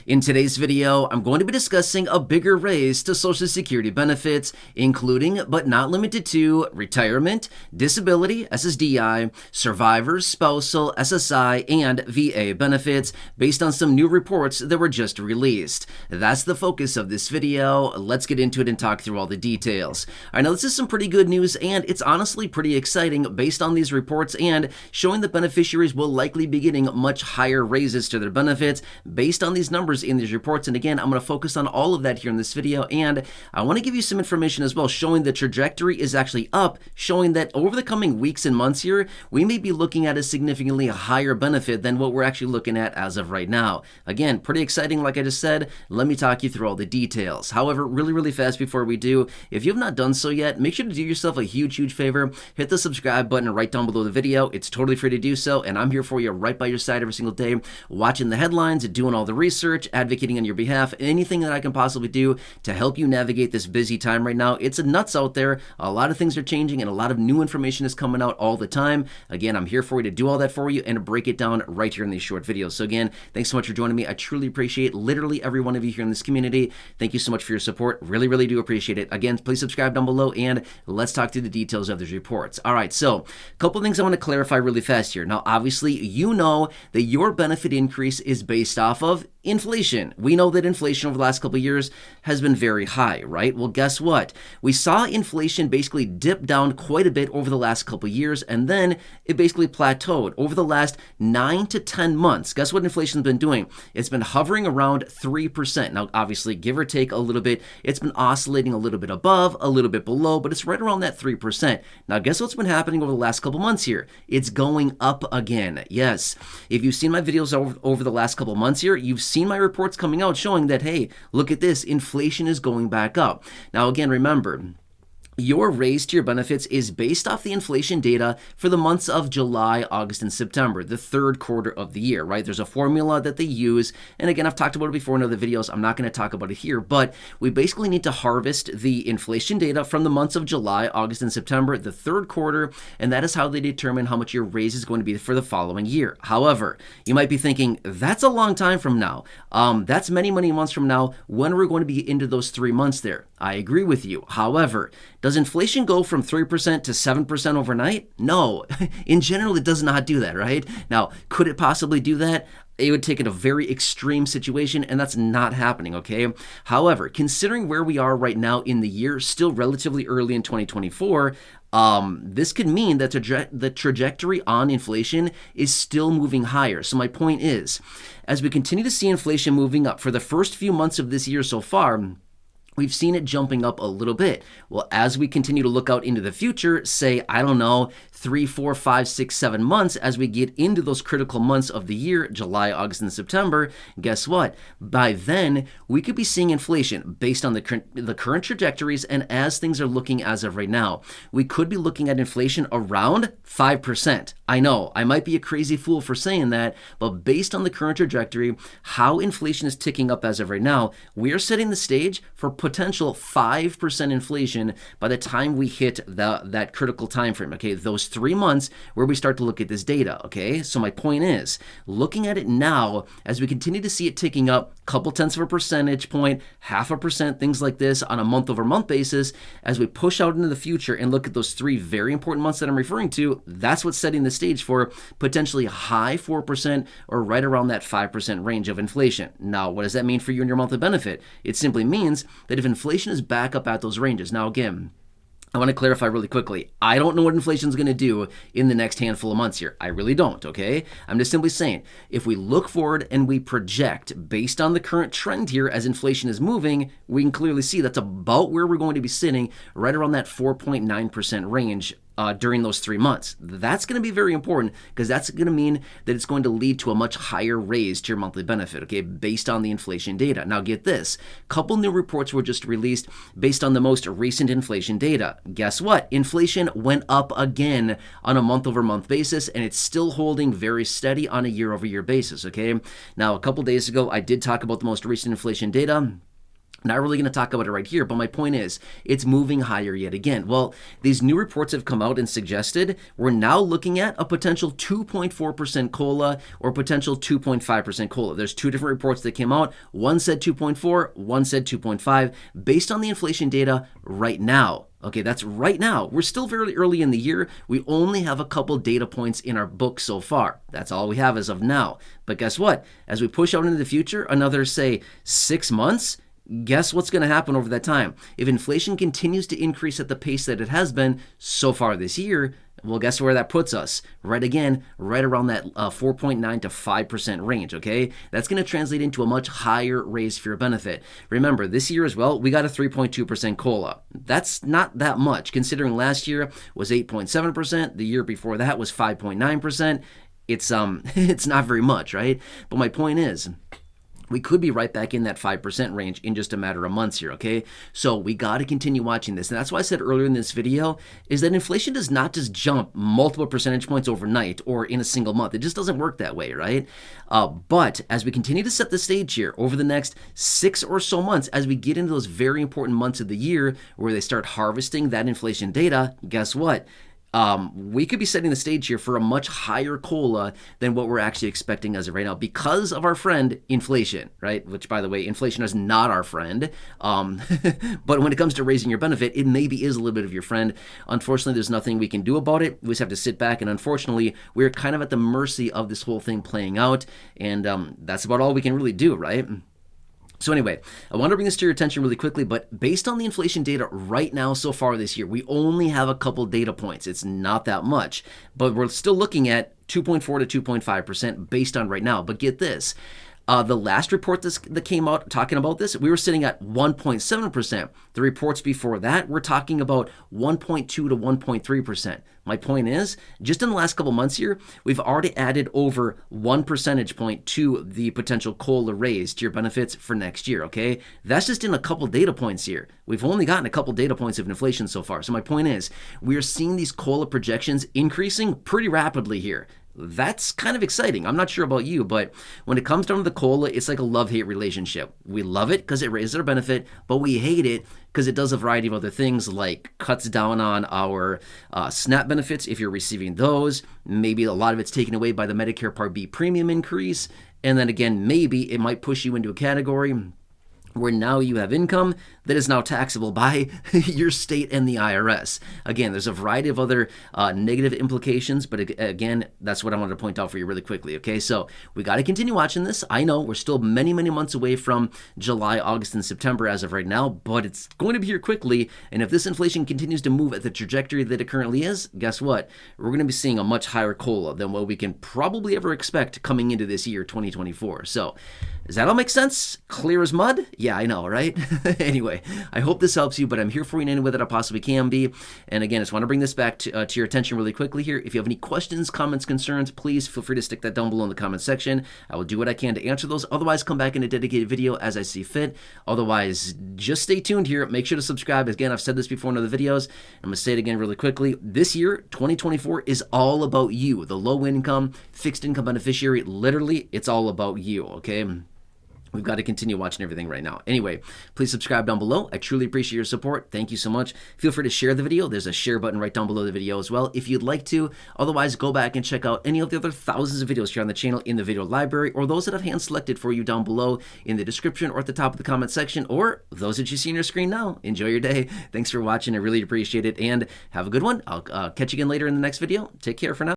In today's video, I'm going to be discussing a bigger raise to Social Security benefits, including but not limited to retirement, disability, SSDI, survivors, spousal, SSI, and VA benefits based on some new reports that were just released. That's the focus of this video. Let's get into it and talk through all the details. I know this is some pretty good news, and it's honestly pretty exciting based on these reports and showing that beneficiaries will likely be getting much higher raises to their benefits based on these numbers in these reports. And again, I'm going to focus on all of that here in this video, and I want to give you some information as well showing the trajectory is actually up, showing that over the coming weeks and months here, we may be looking at a significantly higher benefit than what we're actually looking at as of right now. Again, pretty exciting, like I just said. Let me talk you through all the details. However, really fast before we do, if you have not done so yet, make sure to do yourself a huge favor. Hit the subscribe button right down below the video. It's totally free to do so, and I'm here for you right by your side every single day, watching the headlines, doing all the research, advocating on your behalf, anything that I can possibly do to help you navigate this busy time right now. It's nuts out there. A lot of things are changing and a lot of new information is coming out all the time. Again, I'm here for you to do all that for you and to break it down right here in these short videos. So again, thanks so much for joining me. I truly appreciate literally every one of you here in this community. Thank you so much for your support. Really do appreciate it. Again, please subscribe down below and let's talk through the details of these reports. All right, so a couple things I want to clarify really fast here. Now, obviously, you know that your benefit increase is based off of inflation. We know that inflation over the last couple of years has been very high, right? Well, guess what? We saw inflation basically dip down quite a bit over the last couple of years, and then it basically plateaued over the last 9 to 10 months. Guess what inflation's been doing? It's been hovering around 3%. Now, obviously, give or take a little bit, it's been oscillating a little bit above, a little bit below, but it's right around that 3%. Now, guess what's been happening over the last couple months here? It's going up again. Yes. If you've seen my videos over the last couple months here, you've seen my reports coming out showing that, hey, look at this, inflation is going back up. Now, again, remember, your raise to your benefits is based off the inflation data for the months of July, August, and September, the third quarter of the year, right? There's a formula that they use. And again, I've talked about it before in other videos. I'm not going to talk about it here, but we basically need to harvest the inflation data from the months of July, August, and September, the third quarter. And that is how they determine how much your raise is going to be for the following year. However, you might be thinking, that's a long time from now. That's many months from now. When are we going to be into those 3 months there? I agree with you. However, does inflation go from 3% to 7% overnight? No. In general, it does not do that, right? Now, could it possibly do that? It would take it a very extreme situation, and that's not happening, okay? However, considering where we are right now in the year, still relatively early in 2024, this could mean that the trajectory on inflation is still moving higher. So my point is, as we continue to see inflation moving up for the first few months of this year so far, we've seen it jumping up a little bit. Well, as we continue to look out into the future, say, I don't know, 3, 4, 5, 6, 7 months, as we get into those critical months of the year, July, August, and September, guess what? By then, we could be seeing inflation based on the current trajectories, and as things are looking as of right now, we could be looking at inflation around 5%. I know, I might be a crazy fool for saying that, but based on the current trajectory, how inflation is ticking up as of right now, we are setting the stage for potential 5% inflation by the time we hit that critical time frame, okay? Those 3 months where we start to look at this data, okay? So my point is, looking at it now, as we continue to see it ticking up, couple tenths of a percentage point, 0.5%, things like this on a month-over-month basis, as we push out into the future and look at those 3 very important months that I'm referring to, that's what's setting the stage for potentially high 4% or right around that 5% range of inflation. Now, what does that mean for you and your monthly benefit? It simply means that if inflation is back up at those ranges, now again, I want to clarify really quickly. I don't know what inflation is going to do in the next handful of months here. I really don't, okay? I'm just simply saying, if we look forward and we project based on the current trend here as inflation is moving, we can clearly see that's about where we're going to be sitting, right around that 4.9% range during those 3 months. That's going to be very important because that's going to mean that it's going to lead to a much higher raise to your monthly benefit, okay, based on the inflation data. Now get this, couple new reports were just released based on the most recent inflation data. Guess what? Inflation went up again on a month-over-month basis, and it's still holding very steady on a year-over-year basis, okay? Now, a couple days ago, I did talk about the most recent inflation data. Not really going to talk about it right here, but my point is, it's moving higher yet again. Well, these new reports have come out and suggested we're now looking at a potential 2.4% COLA or potential 2.5% COLA. There's two different reports that came out. One said 2.4, one said 2.5, based on the inflation data right now. Okay, that's right now. We're still very early in the year. We only have a couple data points in our book so far. That's all we have as of now. But guess what? As we push out into the future, another, say, 6 months, guess what's going to happen over that time? If inflation continues to increase at the pace that it has been so far this year, well, guess where that puts us? Right around that 4.9 to 5% range, okay? That's going to translate into a much higher raise for your benefit. Remember, this year as well, we got a 3.2% COLA. That's not that much, considering last year was 8.7%, the year before that was 5.9%. It's not very much, right? But my point is, we could be right back in that 5% range in just a matter of months here, okay? So we got to continue watching this. And that's why I said earlier in this video is that inflation does not just jump multiple percentage points overnight or in a single month. It just doesn't work that way, right? But as we continue to set the stage here over the next 6 or so months, as we get into those very important months of the year where they start harvesting that inflation data, guess what? We could be setting the stage here for a much higher COLA than what we're actually expecting as of right now because of our friend inflation, right? Which, by the way, inflation is not our friend. But when it comes to raising your benefit, it maybe is a little bit of your friend. Unfortunately, there's nothing we can do about it. We just have to sit back, and unfortunately, we're kind of at the mercy of this whole thing playing out, and that's about all we can really do, right? So anyway, I want to bring this to your attention really quickly, but based on the inflation data right now so far this year, we only have a couple data points. It's not that much, but we're still looking at 2.4 to 2.5% based on right now. But get this. The last report that came out talking about this, we were sitting at 1.7%. The reports before that, we're talking about 1.2 to 1.3%. My point is, just in the last couple months here, we've already added over 1 percentage point to the potential COLA raise to your benefits for next year, okay? That's just in a couple data points here. We've only gotten a couple data points of inflation so far. So my point is, we are seeing these COLA projections increasing pretty rapidly here. That's kind of exciting. I'm not sure about you, but when it comes down to the COLA, it's like a love-hate relationship. We love it because it raises our benefit, but we hate it because it does a variety of other things like cuts down on our SNAP benefits if you're receiving those. Maybe a lot of it's taken away by the Medicare Part B premium increase. And then again, maybe it might push you into a category where now you have income that is now taxable by your state and the IRS. Again, there's a variety of other negative implications, but again, that's what I wanted to point out for you really quickly, okay? So we got to continue watching this. I know we're still many, many months away from July, August, and September as of right now, but it's going to be here quickly, and if this inflation continues to move at the trajectory that it currently is, guess what? We're going to be seeing a much higher COLA than what we can probably ever expect coming into this year, 2024. So does that all make sense? Clear as mud? Yeah, I know, right? Anyway, I hope this helps you, but I'm here for you in any way that I possibly can be. And again, I just want to bring this back to your attention really quickly here. If you have any questions, comments, concerns, please feel free to stick that down below in the comment section. I will do what I can to answer those. Otherwise, come back in a dedicated video as I see fit. Otherwise, just stay tuned here. Make sure to subscribe. Again, I've said this before in other videos. I'm going to say it again really quickly. This year, 2024, is all about you. The low income, fixed income beneficiary, literally, it's all about you, okay? We've got to continue watching everything right now. Anyway, please subscribe down below. I truly appreciate your support. Thank you so much. Feel free to share the video. There's a share button right down below the video as well if you'd like to. Otherwise, go back and check out any of the other thousands of videos here on the channel in the video library, or those that I've hand selected for you down below in the description or at the top of the comment section, or those that you see on your screen now. Enjoy your day. Thanks for watching. I really appreciate it, and have a good one. I'll catch you again later in the next video. Take care for now.